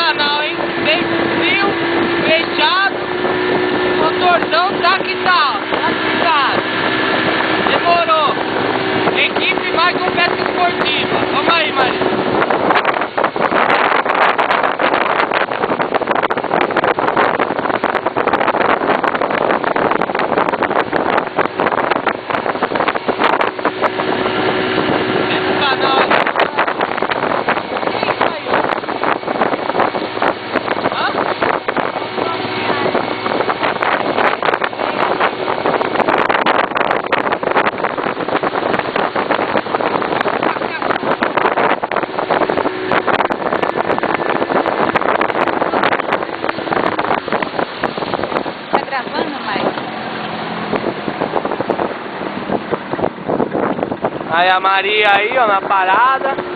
canal, hein? Bem frio, fechado, motorzão tá que tá, ó, tá ligado. Demorou. Equipe mais com pesca esportiva. Vamos aí, Maria. Aí a Maria aí, ó, na parada.